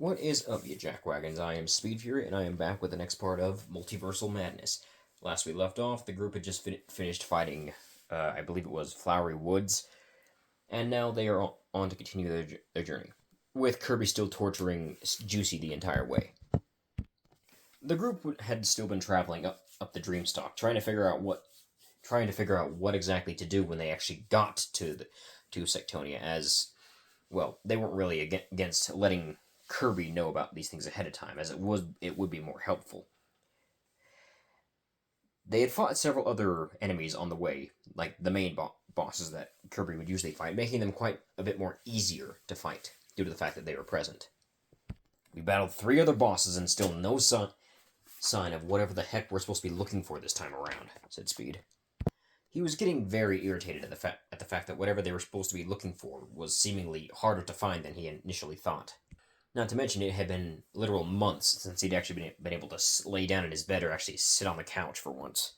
What is up, you jackwagons? I am Speed Fury, and I am back with the next part of Multiversal Madness. Last we left off, the group had just finished fighting, I believe it was Flowery Woods, and now they are on to continue their journey, with Kirby still torturing Juicy the entire way. The group had still been traveling up the Dreamstalk, trying to figure out what exactly to do when they actually got to Sectonia, as well, they weren't really against letting Kirby know about these things ahead of time, as it would be more helpful. They had fought several other enemies on the way, like the main bosses that Kirby would usually fight, making them quite a bit more easier to fight, due to the fact that they were present. We battled 3 other bosses and still no sign of whatever the heck we're supposed to be looking for this time around, said Speed. He was getting very irritated at the fact that whatever they were supposed to be looking for was seemingly harder to find than he initially thought. Not to mention, it had been literal months since he'd actually been able to lay down in his bed or actually sit on the couch for once.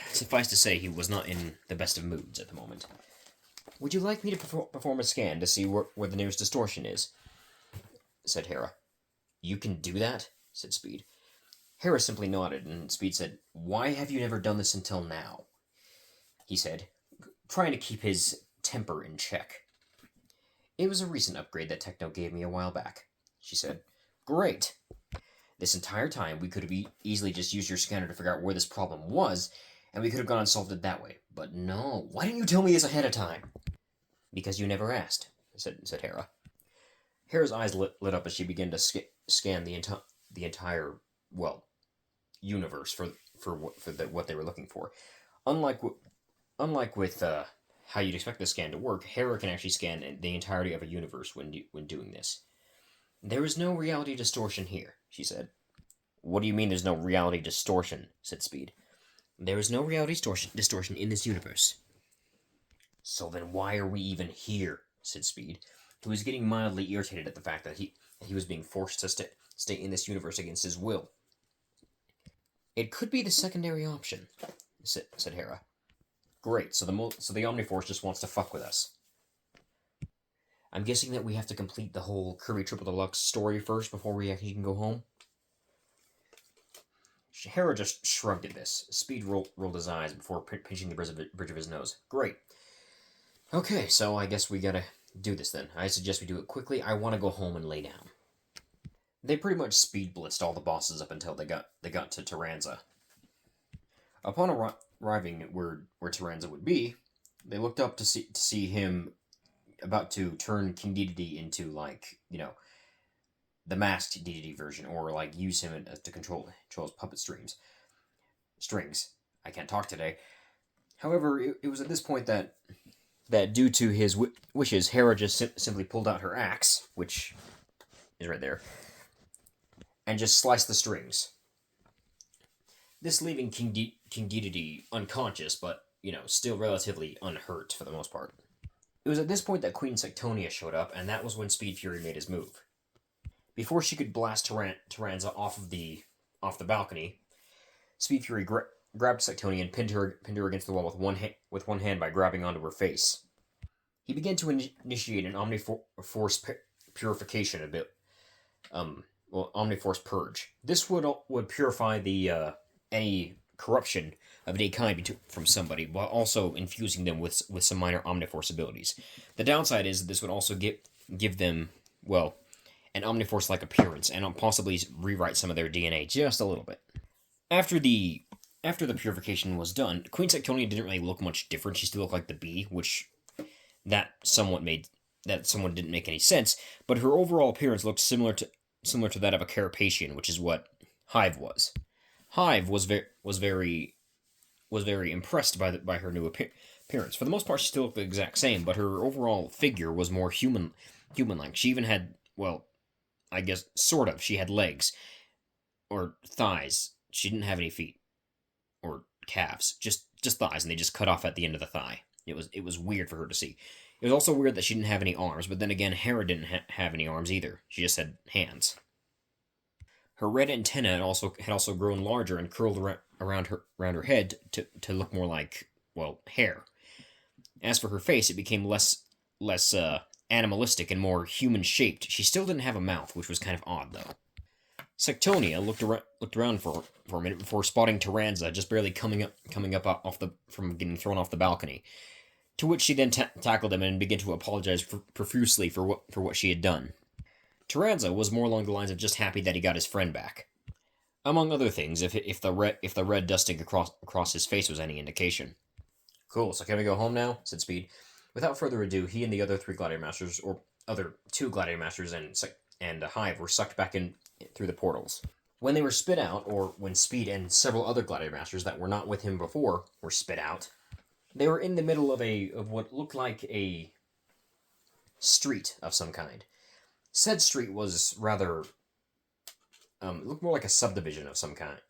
Suffice to say, he was not in the best of moods at the moment. Would you like me to perform a scan to see where the nearest distortion is? Said Hera. You can do that? Said Speed. Hera simply nodded, and Speed said, Why have you never done this until now? He said, trying to keep his temper in check. It was a recent upgrade that Techno gave me a while back, she said. Great! This entire time, we could have easily just used your scanner to figure out where this problem was, and we could have gone and solved it that way. But no, why didn't you tell me this ahead of time? Because you never asked, said Hera. Hera's eyes lit up as she began to scan the entire, universe for what they were looking for. Unlike with how you'd expect the scan to work, Hera can actually scan the entirety of a universe when doing this. There is no reality distortion here, she said. What do you mean there's no reality distortion? Said Speed. There is no reality distortion in this universe. So then why are we even here? Said Speed, who was getting mildly irritated at the fact that he was being forced to stay in this universe against his will. It could be the secondary option, said Hera. Great, so the Omniforce just wants to fuck with us. I'm guessing that we have to complete the whole Kirby Triple Deluxe story first before we actually can go home? Hera just shrugged at this. Speed rolled his eyes before pinching the bridge of his nose. Great. Okay, so I guess we gotta do this then. I suggest we do it quickly. I want to go home and lay down. They pretty much speed blitzed all the bosses up until they got to Tyranza. Upon arriving where Tyranza would be, they looked up to see him about to turn King Dedede into, the masked Dedede version, or use him to control his puppet strings. I can't talk today. However, it was at this point that due to his wishes, Hera just simply pulled out her axe, which is right there, and just sliced the strings. This leaving King Dedede unconscious, but, still relatively unhurt for the most part. It was at this point that Queen Sectonia showed up, and that was when Speed Fury made his move. Before she could blast Tyranza off the balcony, Speed Fury grabbed Sectonia and pinned her against the wall with one hand by grabbing onto her face. He began to initiate an Omniforce purification a bit. Omniforce purge. This would purify any corruption of any kind from somebody, while also infusing them with some minor Omniforce abilities. The downside is that this would also give them, an Omniforce-like appearance, and possibly rewrite some of their DNA just a little bit. After the purification was done, Queen Sectonia didn't really look much different. She still looked like the Bee, which that somewhat didn't make any sense, but her overall appearance looked similar to that of a Carapacian, which is what Hive was. Hive was very impressed by her new appearance. For the most part, she still looked the exact same, but her overall figure was more human-like. She even had, I guess, sort of. She had legs, or thighs. She didn't have any feet, or calves, just thighs, and they just cut off at the end of the thigh. It was weird for her to see. It was also weird that she didn't have any arms, but then again, Hera didn't have any arms either. She just had hands. Her red antenna had also grown larger and curled around her head to look more like, hair. As for her face, it became less animalistic and more human-shaped. She still didn't have a mouth, which was kind of odd, though. Sectonia looked around for a minute before spotting Taranza just barely coming up off the from getting thrown off the balcony. To which she then tackled him and began to apologize profusely for what she had done. Taranza was more along the lines of just happy that he got his friend back. Among other things, if the red dusting across his face was any indication. Cool, so can we go home now? Said Speed. Without further ado, he and the other three Gladiator Masters, or other two Gladiator Masters and Hive, were sucked back in through the portals. When they were spit out, or when Speed and several other Gladiator Masters that were not with him before were spit out, they were in the middle of what looked like a street of some kind. Said street was rather it looked more like a subdivision of some kind.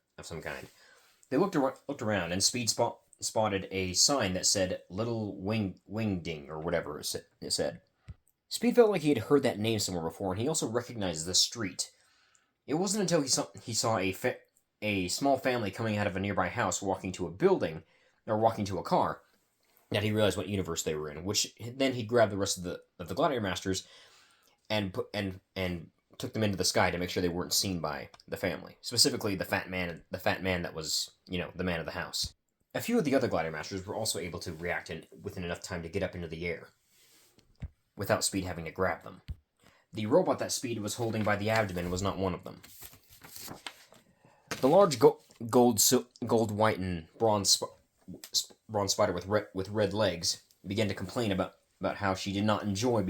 They looked around, and Speed spotted a sign that said "Little Wingding" or whatever it said. Speed felt like he had heard that name somewhere before, and he also recognized the street. It wasn't until he saw a small family coming out of a nearby house, walking to a car, that he realized what universe they were in. Which then he grabbed the rest of the Gladiator Masters and took them into the sky to make sure they weren't seen by the family. Specifically, the fat man that was, the man of the house. A few of the other Gladiator Masters were also able to react within enough time to get up into the air, without Speed having to grab them. The robot that Speed was holding by the abdomen was not one of them. The large gold, white, and bronze spider with red legs began to complain about how she did not enjoy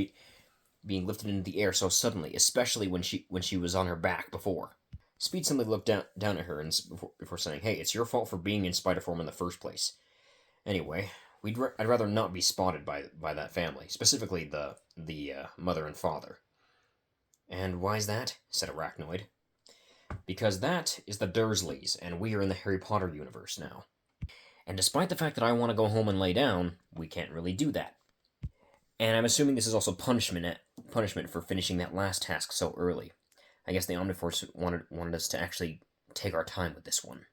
being lifted into the air so suddenly, especially when she was on her back before. Speed simply looked down at her and before saying, "Hey, it's your fault for being in spider form in the first place. Anyway, I'd rather not be spotted by that family, specifically the mother and father." "And why's that?" said Arachnoid. "Because that is the Dursleys, and we are in the Harry Potter universe now. And despite the fact that I want to go home and lay down, we can't really do that. And I'm assuming this is also punishment for finishing that last task so early. I guess the Omniforce wanted us to actually take our time with this one."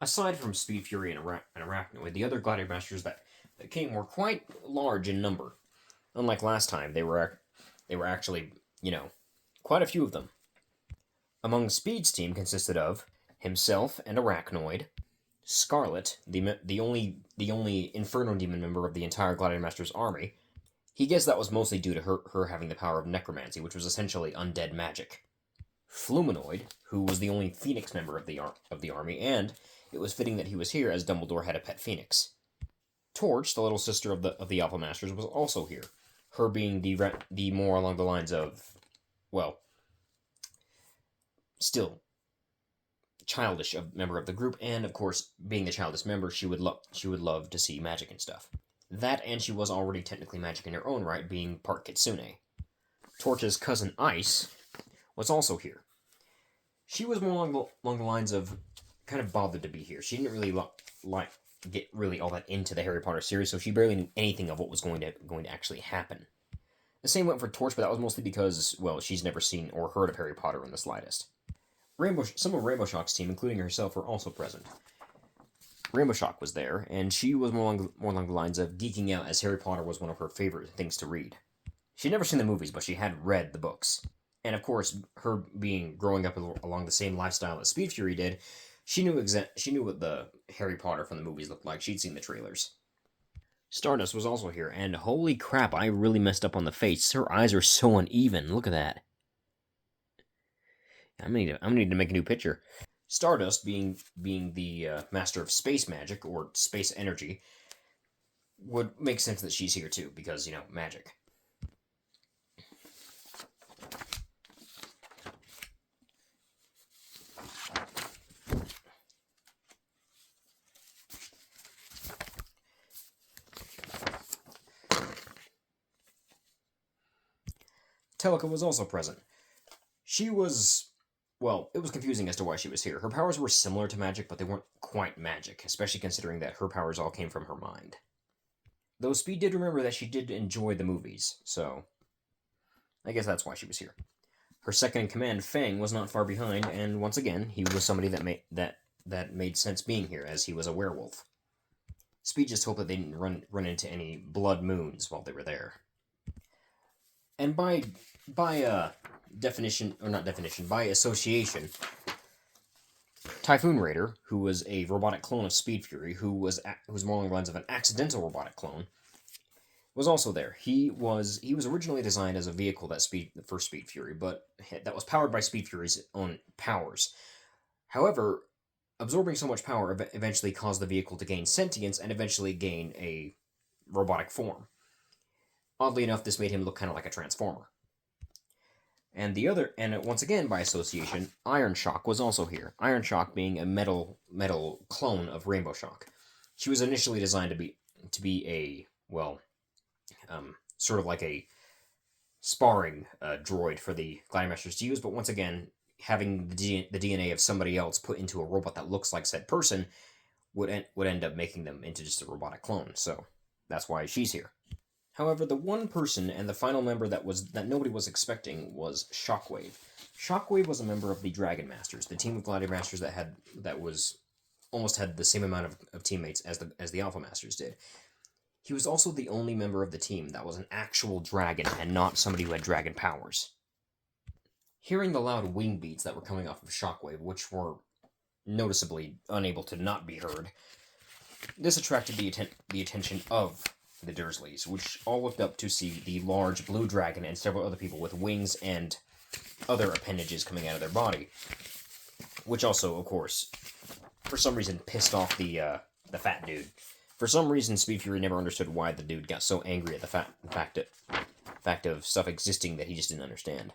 Aside from Speed, Fury, and Arachnoid, the other Gladiator Masters that came were quite large in number. Unlike last time, they were actually, quite a few of them. Among Speed's team consisted of himself and Arachnoid, Scarlet, the only Inferno Demon member of the entire Gladiator Masters army. He guessed that was mostly due to her having the power of necromancy, which was essentially undead magic. Fluminoid, who was the only Phoenix member of the army, and it was fitting that he was here as Dumbledore had a pet phoenix. Torch, the little sister of the Alpha Masters, was also here. Her being the more along the lines of, well, still childish member of the group, and of course, being the childish member, she would love to see magic and stuff. That, and she was already technically magic in her own right, being part Kitsune. Torch's cousin Ice was also here. She was more along the lines of kind of bothered to be here. She didn't really get really all that into the Harry Potter series, so she barely knew anything of what was going to actually happen. The same went for Torch, but that was mostly because, well, she's never seen or heard of Harry Potter in the slightest. Some of Rainbow Shock's team, including herself, were also present. Rainbow Shock was there, and she was more along the lines of geeking out, as Harry Potter was one of her favorite things to read. She'd never seen the movies, but she had read the books. And of course, her growing up along the same lifestyle that Speed Fury did, she knew what the Harry Potter from the movies looked like. She'd seen the trailers. Stardust was also here, and holy crap, I really messed up on the face. Her eyes are so uneven. Look at that. I'm gonna need to make a new picture. Stardust, being the master of space magic or space energy, would make sense that she's here too, because magic. Teleka was also present. She was, well, it was confusing as to why she was here. Her powers were similar to magic, but they weren't quite magic, especially considering that her powers all came from her mind. Though Speed did remember that she did enjoy the movies, so I guess that's why she was here. Her second in command, Fang, was not far behind, and once again, he was somebody that made sense being here, as he was a werewolf. Speed just hoped that they didn't run into any blood moons while they were there. And by definition, or not definition, by association, Typhoon Raider, who was a robotic clone of Speed Fury, who was more along the lines of an accidental robotic clone, was also there. He was originally designed as a vehicle for Speed Fury, but that was powered by Speed Fury's own powers. However, absorbing so much power eventually caused the vehicle to gain sentience and eventually gain a robotic form. Oddly enough, this made him look kind of like a transformer. And once again by association, Iron Shock was also here. Iron Shock being a metal clone of Rainbow Shock. She was initially designed to be a sort of like a sparring droid for the Gladiomasters to use, but once again, having the DNA of somebody else put into a robot that looks like said person would end up making them into just a robotic clone. So that's why she's here. However, the one person and the final member that nobody was expecting was Shockwave. Shockwave was a member of the Dragon Masters, the team of Gladiomasters that was almost had the same amount of teammates as the Alpha Masters did. He was also the only member of the team that was an actual dragon and not somebody who had dragon powers. Hearing the loud wing beats that were coming off of Shockwave, which were noticeably unable to not be heard, this attracted the attention of the Dursleys, which all looked up to see the large blue dragon and several other people with wings and other appendages coming out of their body, which also, of course, for some reason pissed off the fat dude. For some reason, Speed Fury never understood why the dude got so angry at the fact of stuff existing that he just didn't understand.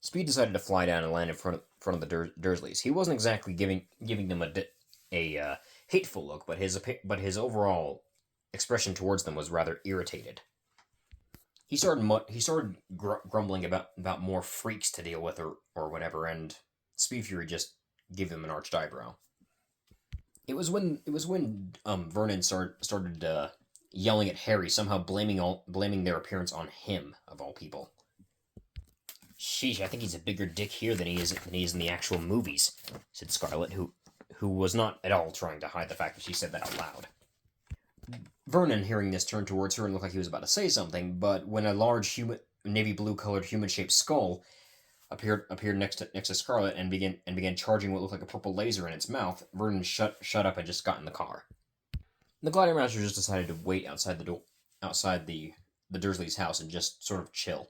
Speed decided to fly down and land in front of the Dursleys. He wasn't exactly giving them a hateful look, but his overall expression towards them was rather irritated. He started grumbling about more freaks to deal with or whatever, and Speed Fury just gave him an arched eyebrow. It was when Vernon started yelling at Harry, somehow blaming their appearance on him of all people. Sheesh, I think he's a bigger dick here than he is in the actual movies," said Scarlet, who was not at all trying to hide the fact that she said that out loud. Vernon, hearing this, turned towards her and looked like he was about to say something, but when a large navy blue colored human-shaped skull appeared next to Scarlet and began charging what looked like a purple laser in its mouth, Vernon shut up and just got in the car. The Gladiomasters just decided to wait outside the Dursleys' house and just sort of chill.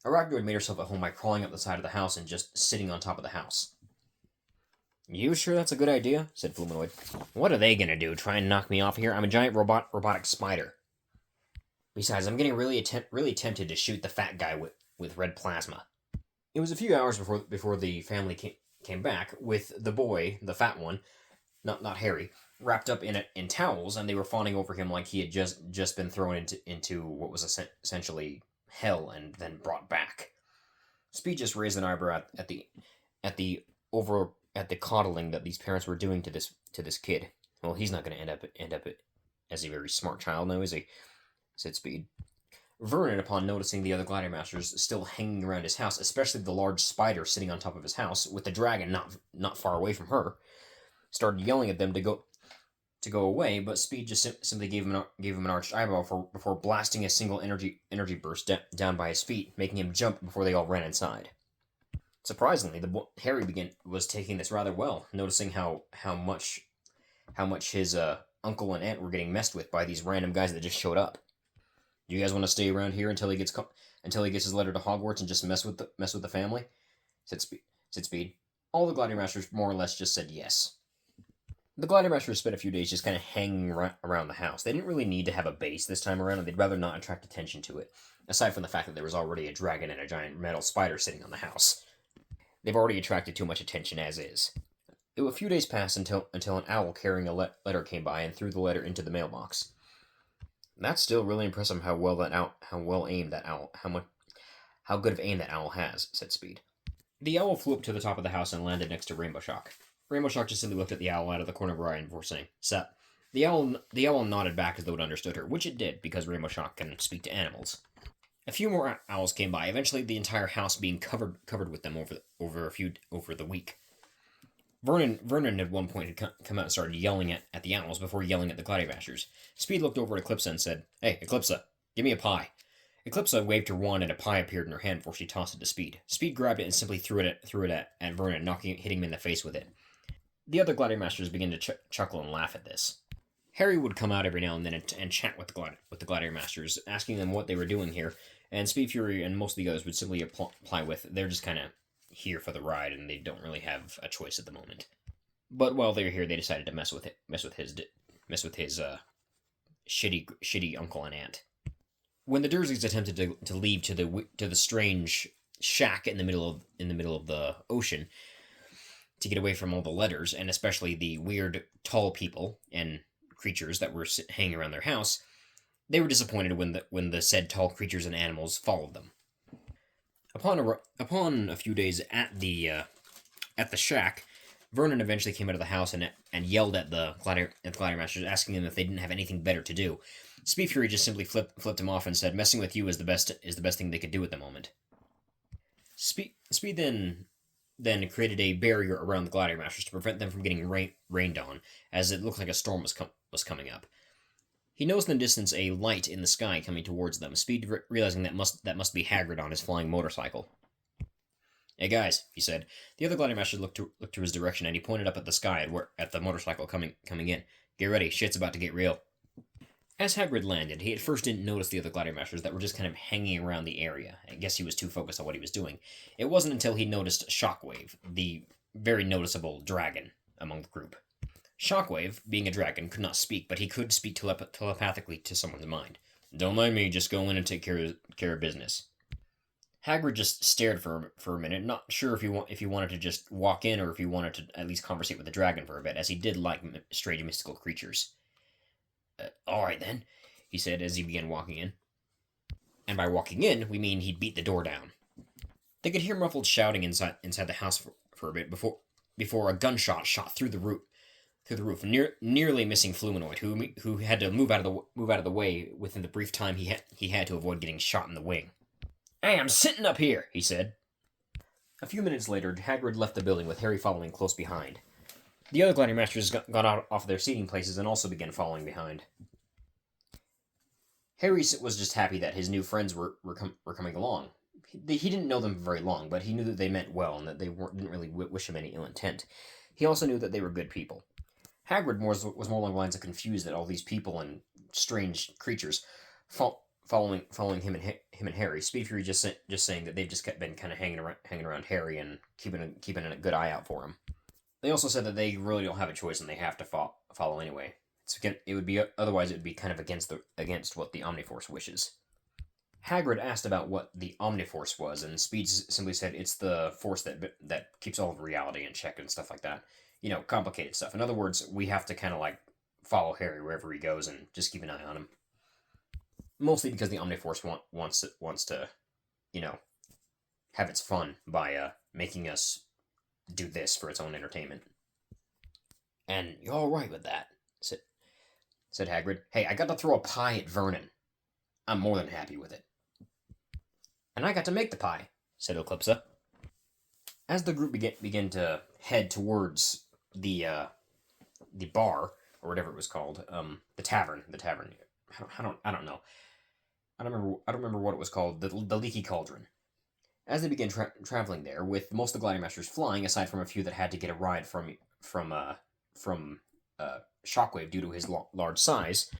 Arachnoid made herself at home by crawling up the side of the house and just sitting on top of the house. "You sure that's a good idea?" said Fluminoid. "What are they gonna do, try and knock me off here? I'm a giant robotic spider. Besides, I'm getting really tempted to shoot the fat guy with red plasma." It was a few hours before the family came back, with the boy, the fat one, not Harry, wrapped up in towels, and they were fawning over him like he had just been thrown into what was essentially hell and then brought back. Speed just raised an eyebrow at the coddling that these parents were doing to this kid. "Well, he's not going to end up as a very smart child now, is he?" said Speed. Vernon, upon noticing the other Gladiomasters still hanging around his house, especially the large spider sitting on top of his house, with the dragon not far away from her, started yelling at them to go away, but Speed just simply gave him an arched eyebrow before blasting a single energy burst down by his feet, making him jump before they all ran inside. Surprisingly, Harry was taking this rather well, noticing how much his uncle and aunt were getting messed with by these random guys that just showed up. "Do you guys want to stay around here until he gets his letter to Hogwarts and just mess with the family?" said Speed. All the Gladiomasters more or less just said yes. The Gladiomasters spent a few days just kind of hanging around the house. They didn't really need to have a base this time around, and they'd rather not attract attention to it, aside from the fact that there was already a dragon and a giant metal spider sitting on the house. They've already attracted too much attention as is. A few days passed until an owl carrying a letter came by and threw the letter into the mailbox. "That's still really impressive how good of aim that owl has," said Speed. The owl flew up to the top of the house and landed next to Rainbow Shock. Rainbow Shock just simply looked at the owl out of the corner of her eye before saying, "Sup." The owl nodded back as though it understood her, which it did, because Rainbow Shock can speak to animals. A few more owls came by, eventually the entire house being covered with them over the week. Vernon at one point had come out and started yelling at the owls before yelling at the Gladiomasters. Speed looked over at Eclipsa and said, "Hey, Eclipsa, give me a pie." Eclipsa waved her wand and a pie appeared in her hand before she tossed it to Speed. Speed grabbed it and simply threw it at Vernon, hitting him in the face with it. The other Gladiator Masters began to chuckle and laugh at this. Harry would come out every now and then and chat with the Gladiator Masters, asking them what they were doing here, and Speed Fury and most of the others would simply apply with, they're just kind of here for the ride and they don't really have a choice at the moment. But while they were here, they decided to mess with his shitty uncle and aunt. When the Dursleys attempted to leave to the strange shack in the middle of the ocean to get away from all the letters and especially the weird tall people and creatures that were hanging around their house, they were disappointed when the said tall creatures and animals followed them. Upon a few days at the shack, Vernon eventually came out of the house and yelled at the Gladiator Masters, asking them if they didn't have anything better to do. Speed Fury just simply flipped him off and said, "Messing with you is the best thing they could do at the moment." Speed then created a barrier around the Gladiator Masters to prevent them from getting rained on, as it looked like a storm was coming up. He noticed in the distance a light in the sky coming towards them. Speed, realizing that must be Hagrid on his flying motorcycle. "Hey guys," he said. The other Gladiator Master looked to his direction, and he pointed up at the sky at the motorcycle coming in. "Get ready, shit's about to get real." As Hagrid landed, he at first didn't notice the other Gladiator Masters that were just kind of hanging around the area. I guess he was too focused on what he was doing. It wasn't until he noticed Shockwave, the very noticeable dragon among the group. Shockwave, being a dragon, could not speak, but he could speak telepathically to someone's mind. "Don't mind me, just go in and take care of business." Hagrid just stared for a minute, not sure if he wanted to just walk in or if he wanted to at least conversate with the dragon for a bit, as he did like strange mystical creatures. "All right then," he said as he began walking in. And by walking in, we mean he'd beat the door down. They could hear muffled shouting inside the house for a bit before a gunshot shot through the roof, nearly missing Fluminoid, who had to move out of the way within the brief time he had to avoid getting shot in the wing. "Hey, I'm sitting up here," he said. A few minutes later, Hagrid left the building with Harry following close behind. The other Gladiator Masters got out off their seating places and also began following behind. Harry was just happy that his new friends were coming along. He didn't know them very long, but he knew that they meant well and that they didn't really wish him any ill intent. He also knew that they were good people. Hagrid was more along the lines of confused that all these people and strange creatures following him and Harry. Speed Fury just saying that they've just been kind of hanging around Harry and keeping a good eye out for him. They also said that they really don't have a choice and they have to follow anyway. Otherwise it would be kind of against what the Omniforce wishes. Hagrid asked about what the Omniforce was, and Speed simply said it's the force that keeps all of reality in check and stuff like that. Complicated stuff. In other words, we have to kind of like follow Harry wherever he goes and just keep an eye on him. Mostly because the Omniforce wants to, have its fun by making us do this for its own entertainment. "And you're all right with that?" said Hagrid. "Hey, I got to throw a pie at Vernon. I'm more than happy with it." "And I got to make the pie," said Eclipsa. As the group began to head towards the bar or whatever it was called, the tavern. I don't know. I don't remember what it was called. The Leaky Cauldron. As they began traveling there, with most of the Gladiator Masters flying, aside from a few that had to get a ride from Shockwave due to his large size,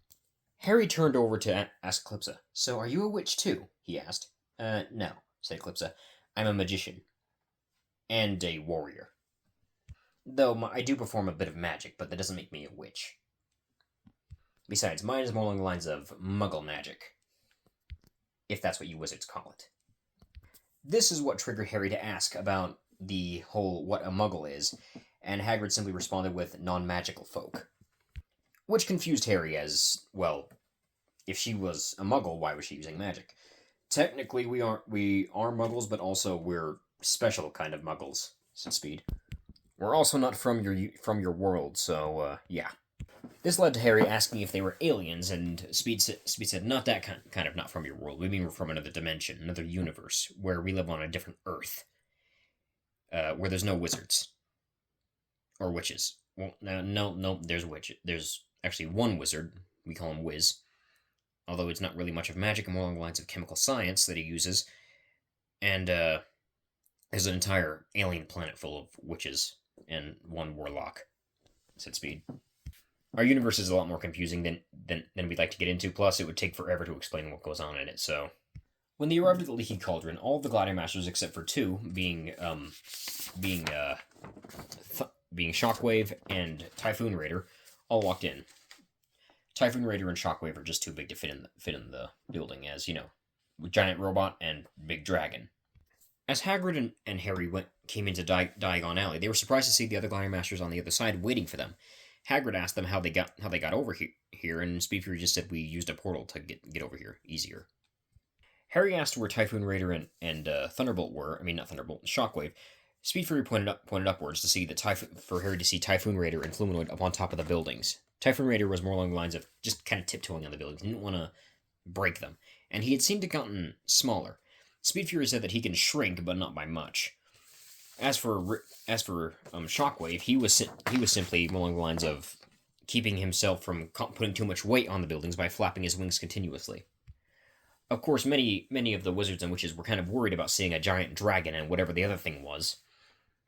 Harry turned over to ask Eclipsa, "So are you a witch too?" he asked. No," said Eclipsa. "I'm a magician. And a warrior. Though I do perform a bit of magic, but that doesn't make me a witch. Besides, mine is more along the lines of muggle magic. If that's what you wizards call it." This is what triggered Harry to ask about the whole what a muggle is, and Hagrid simply responded with non-magical folk. Which confused Harry as, well, if she was a muggle, why was she using magic? "Technically, we are muggles, but also we're special kind of muggles," said Speed. "We're also not from your world, so, yeah." This led to Harry asking if they were aliens, and Speed said, "Not that kind of not from your world. We mean we're from another dimension, another universe, where we live on a different Earth, where there's no wizards. Or witches. Well, no, there's witches. There's actually one wizard. We call him Wiz. although it's not really much of magic, more along the lines of chemical science that he uses. And there's an entire alien planet full of witches and one warlock, said Speed. Our universe is a lot more confusing than we'd like to get into, plus it would take forever to explain what goes on in it, so... When they arrived at the Leaky Cauldron, all of the Gladiator Masters except for two, being Shockwave and Typhoon Raider, all walked in. Typhoon Raider and Shockwave are just too big to fit in the building, as, you know, with giant robot and big dragon. As Hagrid and Harry came into Diagon Alley, they were surprised to see the other Gladiator Masters on the other side waiting for them. Hagrid asked them how they got over here, and Speed Fury just said we used a portal to get over here easier. Harry asked where Typhoon Raider and Thunderbolt were. I mean, not Thunderbolt, Shockwave. Speed Fury pointed upwards to see for Harry to see Typhoon Raider and Fluminoid up on top of the buildings. Typhoon Raider was more along the lines of just kind of tiptoeing on the buildings. He didn't want to break them, and he had seemed to gotten smaller. Speed Fury said that he can shrink, but not by much. As for Shockwave, he was simply more along the lines of keeping himself from putting too much weight on the buildings by flapping his wings continuously. Of course, many of the wizards and witches were kind of worried about seeing a giant dragon and whatever the other thing was,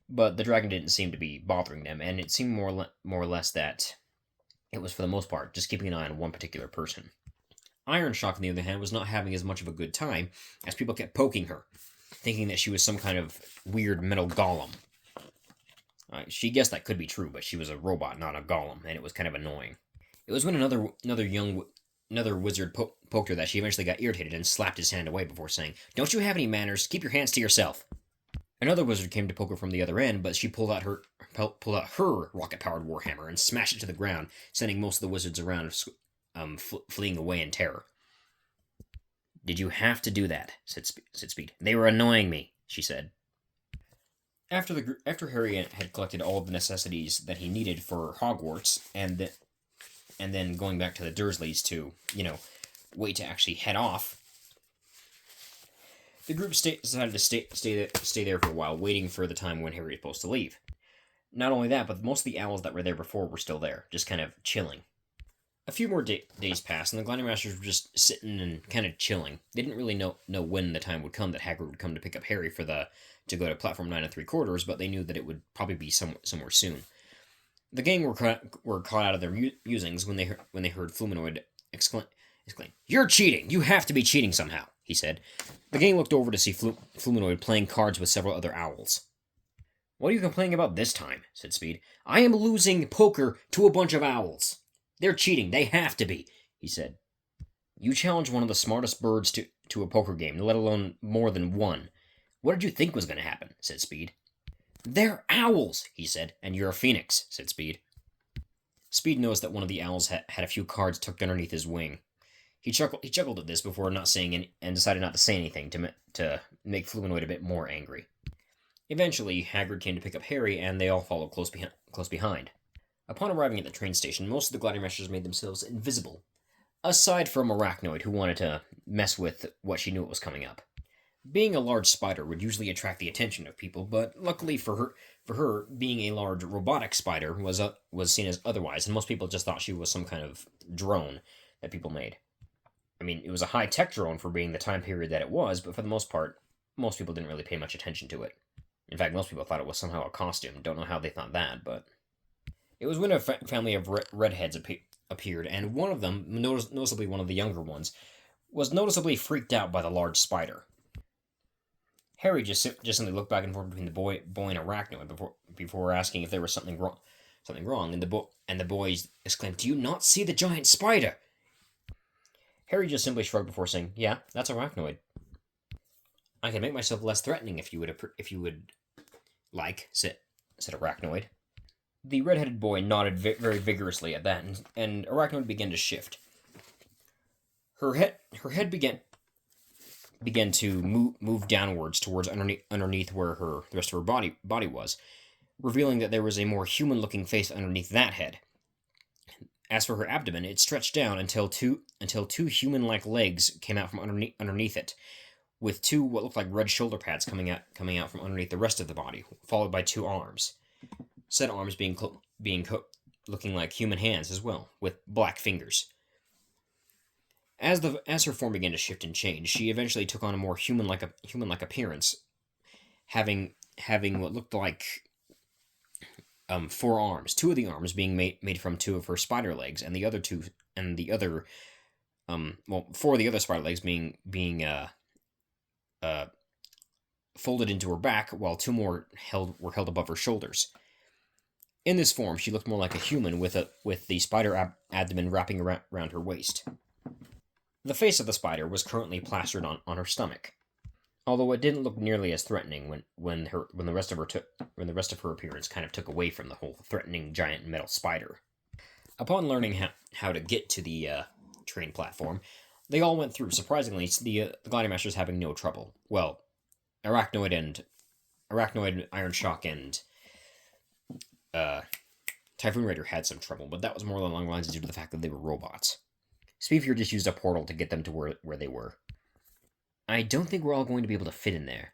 but the dragon didn't seem to be bothering them, and it seemed more or less that it was, for the most part, just keeping an eye on one particular person. Iron Shock, on the other hand, was not having as much of a good time, as people kept poking her, thinking that she was some kind of weird metal golem. She guessed that could be true, but she was a robot, not a golem, and it was kind of annoying. It was when another wizard poked her that she eventually got irritated and slapped his hand away before saying, "Don't you have any manners? Keep your hands to yourself." Another wizard came to poke her from the other end, but she pulled out her rocket-powered warhammer and smashed it to the ground, sending most of the wizards around fleeing away in terror. "Did you have to do that?" said Speed. "They were annoying me," she said. After Harry had collected all of the necessities that he needed for Hogwarts, and then going back to the Dursleys to, wait to actually head off, the group decided to stay there for a while, waiting for the time when Harry was supposed to leave. Not only that, but most of the owls that were there before were still there, just kind of chilling. A few more days passed, and the Gladiator Masters were just sitting and kind of chilling. They didn't really know when the time would come that Hagrid would come to pick up Harry to go to platform 9 3/4, but they knew that it would probably be somewhere soon. The gang were caught out of their musings when they heard Fluminoid exclaim, "You're cheating! You have to be cheating somehow," he said. The gang looked over to see Fluminoid playing cards with several other owls. "What are you complaining about this time?" said Speed. "I am losing poker to a bunch of owls. They're cheating. They have to be," he said. "You challenged one of the smartest birds to a poker game, let alone more than one. What did you think was going to happen?" said Speed. "They're owls," he said. "And you're a phoenix," said Speed. Speed noticed that one of the owls had a few cards tucked underneath his wing. He chuckled at this before not saying any, and decided not to say anything to make Fluminoid a bit more angry. Eventually, Hagrid came to pick up Harry, and they all followed close behind. Upon arriving at the train station, most of the Gladiator Masters made themselves invisible, aside from Arachnoid, who wanted to mess with what she knew was coming up. Being a large spider would usually attract the attention of people, but luckily for her, being a large robotic spider was seen as otherwise, and most people just thought she was some kind of drone that people made. I mean, it was a high-tech drone for being the time period that it was, but for the most part, most people didn't really pay much attention to it. In fact, most people thought it was somehow a costume. Don't know how they thought that, but... It was when a family of redheads appeared, and one of them, noticeably one of the younger ones, was noticeably freaked out by the large spider. Harry just simply looked back and forth between the boy and Arachnoid before asking if there was something wrong, and the boys exclaimed, "Do you not see the giant spider?" Harry just simply shrugged before saying, "Yeah, that's Arachnoid." "I can make myself less threatening if you would like," said Arachnoid. The red-headed boy nodded very vigorously at that, and Arachnoid began to shift. Her head began to move downwards towards underneath where the rest of her body was, revealing that there was a more human-looking face underneath that head. As for her abdomen, it stretched down until two human-like legs came out from underneath it, with two what looked like red shoulder pads coming out from underneath the rest of the body, followed by two arms. Said arms looking like human hands as well, with black fingers. As her form began to shift and change, she eventually took on a more human like appearance, having what looked like four arms. Two of the arms being made from two of her spider legs, and the other two and the other four of the other spider legs being uh folded into her back, while two more were held above her shoulders. In this form, she looked more like a human with the spider abdomen wrapping around her waist. The face of the spider was currently plastered on her stomach, although it didn't look nearly as threatening when the rest of her appearance kind of took away from the whole threatening giant metal spider. Upon learning how to get to the train platform, they all went through. Surprisingly, the Gliding Masters having no trouble. Well, Arachnoid, Iron Shock, and uh, Typhoon Raider had some trouble, but that was more along the lines due to the fact that they were robots. Speedfear just used a portal to get them to where they were. I don't think we're all going to be able to fit in there,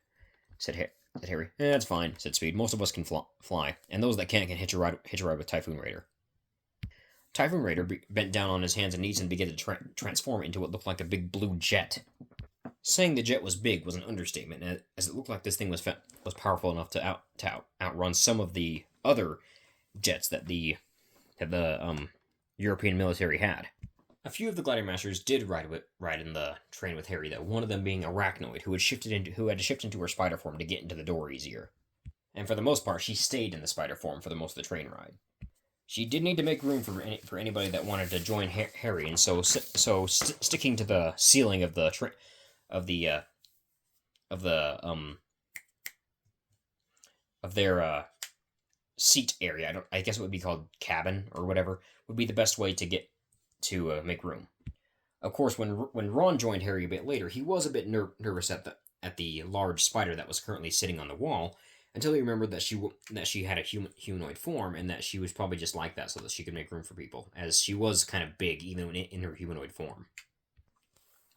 said Harry. That's fine, said Speed. Most of us can fly, and those that can't can hitch a ride with Typhoon Raider. Typhoon Raider bent down on his hands and knees and began to transform into what looked like a big blue jet. Saying the jet was big was an understatement, as it looked like this thing was powerful enough to outrun some of the other jets that the European military had. A few of the Gliding Masters did ride in the train with Harry, though. One of them being Arachnoid, who had to shift into her spider form to get into the door easier. And for the most part, she stayed in the spider form for the most of the train ride. She did need to make room for anybody that wanted to join Harry, and so sticking to the ceiling of the of their seat area. I guess it would be called cabin or whatever, would be the best way to get to make room. Of course, when Ron joined Harry a bit later, he was a bit nervous at the large spider that was currently sitting on the wall, until he remembered that she had a humanoid form, and that she was probably just like that so that she could make room for people, as she was kind of big even in her humanoid form.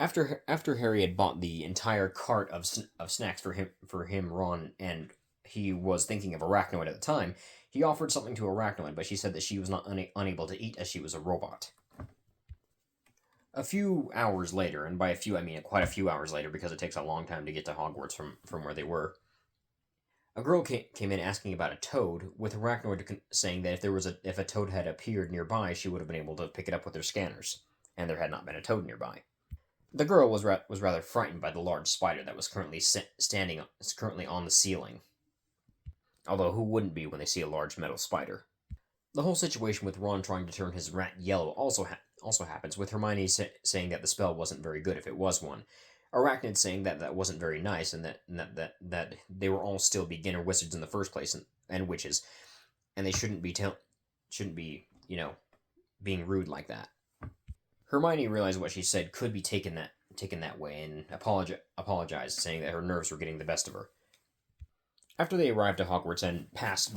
After Harry had bought the entire cart of snacks for him, Ron, and he was thinking of Arachnoid at the time, he offered something to Arachnoid, but she said that she was not unable to eat as she was a robot. A few hours later, and by a few I mean quite a few hours later, because it takes a long time to get to Hogwarts from where they were, a girl came in asking about a toad, with Arachnoid saying that if a toad had appeared nearby, she would have been able to pick it up with her scanners, and there had not been a toad nearby. The girl was rather frightened by the large spider that was currently currently on the ceiling. Although who wouldn't be when they see a large metal spider? The whole situation with Ron trying to turn his rat yellow also happens, with Hermione saying that the spell wasn't very good if it was one. Arachnid saying that wasn't very nice, and that they were all still beginner wizards in the first place, and witches, and they shouldn't be being rude like that. Hermione realized what she said could be taken that way, and apologized, saying that her nerves were getting the best of her. After they arrived at Hogwarts and passed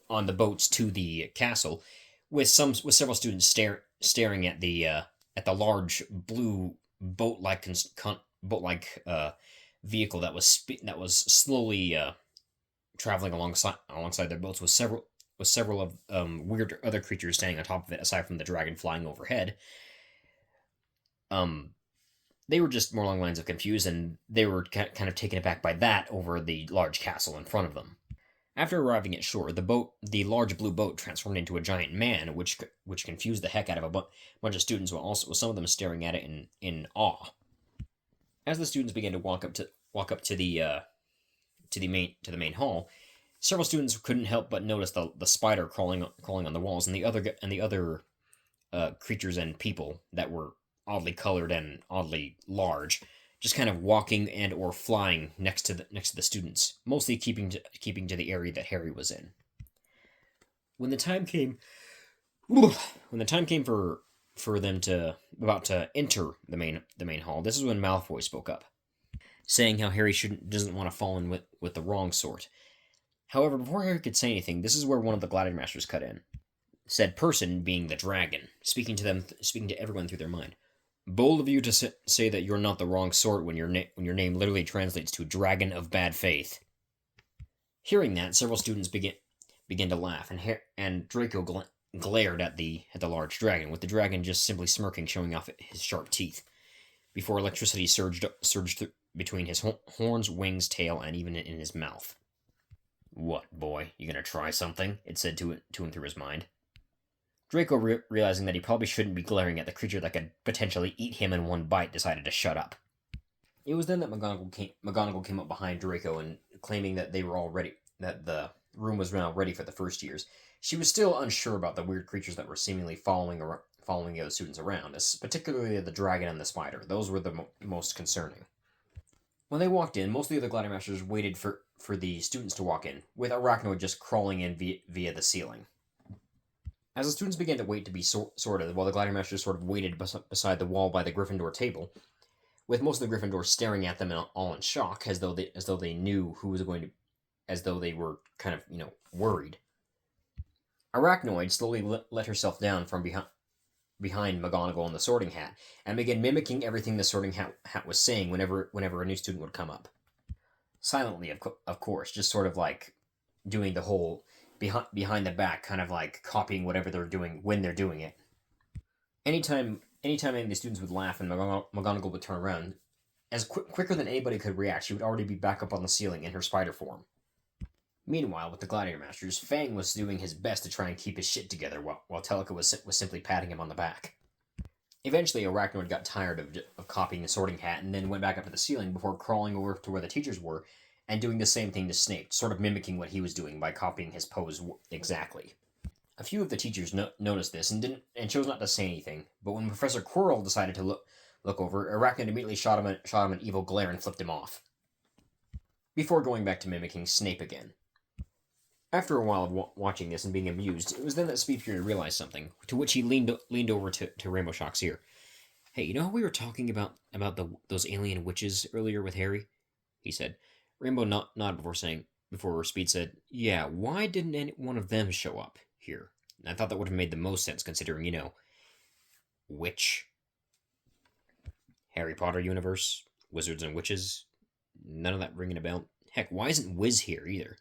on the boats to the castle, with several students staring at the large blue boat-like vehicle that was slowly traveling alongside their boats, with several of weird other creatures standing on top of it, aside from the dragon flying overhead. They were just more along the lines of confused, and they were kind of taken aback by that over the large castle in front of them. After arriving at shore, the large blue boat transformed into a giant man, which confused the heck out of a bunch of students, while some of them staring at it in awe. As the students began to walk up to the main hall, several students couldn't help but notice the spider crawling on the walls, and the other creatures and people that were oddly colored and oddly large, just kind of walking and or flying next to the students, mostly keeping to the area that Harry was in. When the time came for them to enter the main hall, this is when Malfoy spoke up, saying how Harry doesn't want to fall in with the wrong sort. However, before Harry could say anything, this is where one of the Gliding Masters cut in. Said person being the dragon, speaking to everyone through their mind. Bold of you to say that you're not the wrong sort when your name literally translates to Dragon of Bad Faith. Hearing that, several students began to laugh, and Draco glared at the large dragon, with the dragon just simply smirking, showing off his sharp teeth, before electricity surged between his horns, wings, tail, and even in his mouth. "What, boy? You gonna try something?" it said to him through his mind. Draco, realizing that he probably shouldn't be glaring at the creature that could potentially eat him in one bite, decided to shut up. It was then that McGonagall came up behind Draco and claiming that they were all ready, that the room was now ready for the first years. She was still unsure about the weird creatures that were seemingly following the other students around, particularly the dragon and the spider. Those were the most concerning. When they walked in, most of the other Gladiamasters waited for the students to walk in, with Arachnoid just crawling in via the ceiling. As the students began to wait to be sorted, while the Gladiamasters sort of waited beside the wall by the Gryffindor table, with most of the Gryffindors staring at them all in shock, as though they knew who was going to, as though they were kind of worried. Arachnoid slowly let herself down from behind McGonagall and the Sorting Hat, and began mimicking everything the Sorting Hat was saying whenever a new student would come up. Silently, of course, just sort of like doing the whole behind the back, kind of like copying whatever they're doing when they're doing it. Anytime any of the students would laugh and McGonagall would turn around, as quicker than anybody could react, she would already be back up on the ceiling in her spider form. Meanwhile, with the Gladiator Masters, Fang was doing his best to try and keep his shit together, while Teleka was simply patting him on the back. Eventually, Arachnoid got tired of copying the Sorting Hat and then went back up to the ceiling before crawling over to where the teachers were and doing the same thing to Snape, sort of mimicking what he was doing by copying his pose exactly. A few of the teachers noticed this and chose not to say anything, but when Professor Quirrell decided to look over, Arachnoid immediately shot him an evil glare and flipped him off, before going back to mimicking Snape again. After a while of watching this and being amused, it was then that Speed Fury realized something, to which he leaned over to Rainbow Shock's ear. "Hey, you know how we were talking about those alien witches earlier with Harry?" he said. Rainbow nodded before Speed said, "Yeah, why didn't any one of them show up here?" And I thought that would have made the most sense, considering, witch, Harry Potter universe, wizards and witches, none of that ringing a bell. Heck, why isn't Wiz here either?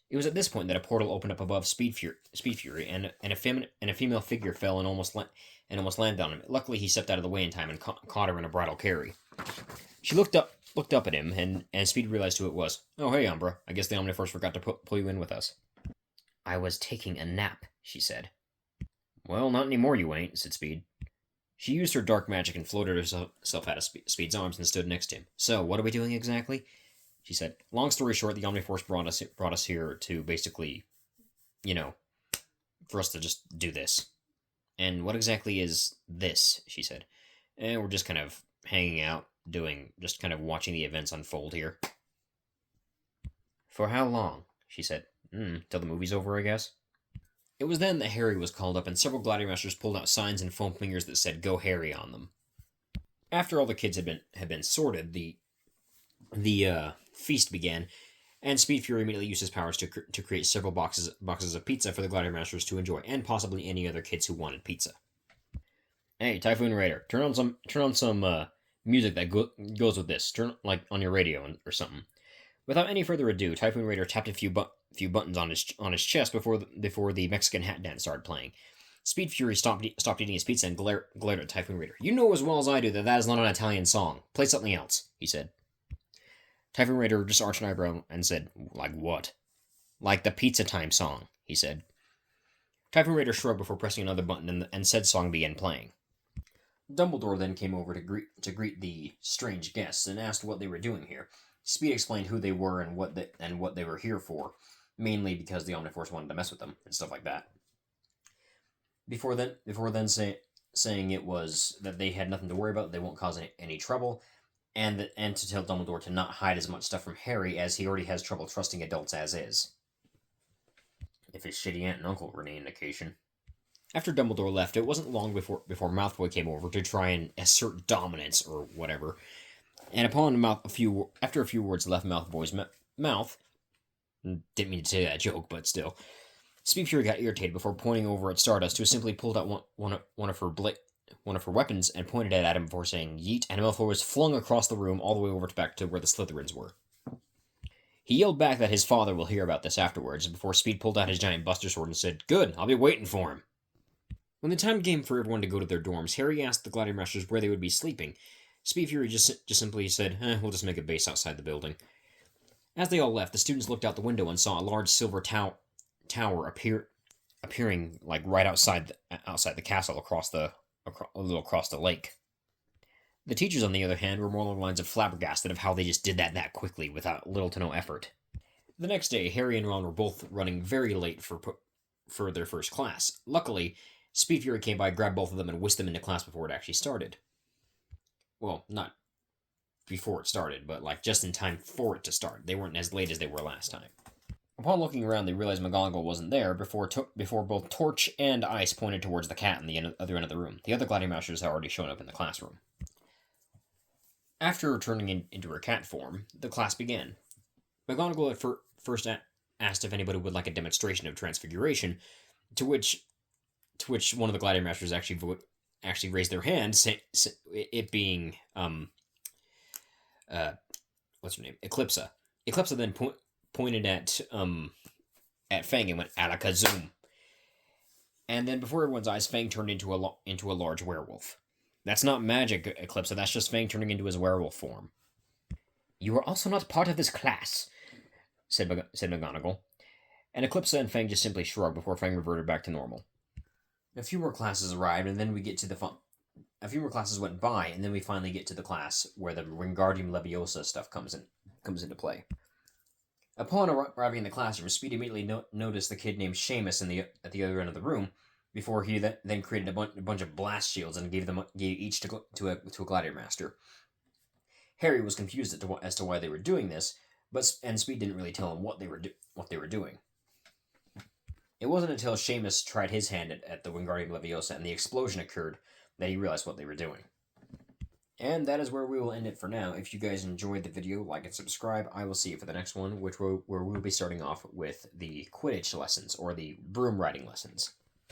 It was at this point that a portal opened up above Speed Fury, and a female figure fell and almost landed on him. Luckily, he stepped out of the way in time and caught her in a bridal carry. She looked up at him, and Speed realized who it was. "Oh, hey, Umbra. I guess the Omniforce forgot to pull you in with us." "I was taking a nap," she said. "Well, not anymore, you ain't," said Speed. She used her dark magic and floated herself out of Speed's arms and stood next to him. "So, what are we doing exactly?" she said. "Long story short, the Omniforce brought us here to basically, for us to just do this." "And what exactly is this?" she said. We're just kind of hanging out, just kind of watching the events unfold here." "For how long?" she said. Till the movie's over, I guess." It was then that Harry was called up, and several Gladiamasters pulled out signs and foam fingers that said "Go Harry" on them. After all the kids had been sorted, the feast began, and Speed Fury immediately used his powers to create several boxes of pizza for the Gladiamasters to enjoy, and possibly any other kids who wanted pizza. "Hey, Typhoon Raider, turn on some music that goes with this. Turn on your radio or something." Without any further ado, Typhoon Raider tapped a few buttons on his chest before the Mexican hat dance started playing. Speed Fury stopped eating his pizza and glared at Typhoon Raider. "You know as well as I do that is not an Italian song. Play something else," he said. Typhoon Raider just arched an eyebrow and said, "Like what?" "Like the Pizza Time song," he said. Typhoon Raider shrugged before pressing another button, and said song began playing. Dumbledore then came over to greet the strange guests and asked what they were doing here. Speed explained who they were and what they were here for, mainly because the Omniforce wanted to mess with them and stuff like that. Before then saying it was that they had nothing to worry about, they won't cause any trouble, and to tell Dumbledore to not hide as much stuff from Harry, as he already has trouble trusting adults as is. If his shitty aunt and uncle were any indication. After Dumbledore left, it wasn't long before Malfoy came over to try and assert dominance or whatever. And after a few words left Malfoy's mouth, didn't mean to say that joke, but still, Speed Fury got irritated before pointing over at Stardust, who simply pulled out one of her weapons and pointed it at him before saying "yeet," and Malfoy was flung across the room all the way over back to where the Slytherins were. He yelled back that his father will hear about this afterwards, before Speed pulled out his giant buster sword and said, "Good, I'll be waiting for him." When the time came for everyone to go to their dorms, Harry asked the Gladiator Masters where they would be sleeping. Speed Fury just simply said, we'll just make a base outside the building. As they all left, the students looked out the window and saw a large silver tower appearing like right outside the castle across the lake. The teachers, on the other hand, were more along the lines of flabbergasted of how they just did that quickly without little to no effort. The next day, Harry and Ron were both running very late for their first class. Luckily, Speed Fury came by, grabbed both of them, and whisked them into class before it actually started. Well, not before it started, but like just in time for it to start. They weren't as late as they were last time. Upon looking around, they realized McGonagall wasn't there before both Torch and Ice pointed towards the cat in the other end of the room. The other Gladiator Masters had already shown up in the classroom. After returning into her cat form, the class began. McGonagall at first asked if anybody would like a demonstration of transfiguration, to which one of the Gladiator Masters actually raised their hand, it being what's her name? Eclipsa. Eclipsa then pointed at Fang and went "Alakazam." And then before everyone's eyes, Fang turned into a large werewolf. That's not magic, Eclipsa. That's just Fang turning into his werewolf form. "You are also not part of this class," said McGonagall. And Eclipsa and Fang just simply shrugged before Fang reverted back to normal. A few more classes arrived, and then we get to the fun. A few more classes went by, and then we finally get to the class where the Wingardium Leviosa stuff comes into play. Upon arriving in the classroom, Speed immediately noticed the kid named Seamus at the other end of the room, before he then created a bunch of blast shields and gave each to a Gladiator Master. Harry was confused as to why they were doing this, and Speed didn't really tell him what they were doing. It wasn't until Seamus tried his hand at the Wingardium Leviosa and the explosion occurred that he realized what they were doing. And that is where we will end it for now. If you guys enjoyed the video, like and subscribe. I will see you for the next one, where we'll be starting off with the Quidditch lessons, or the broom riding lessons.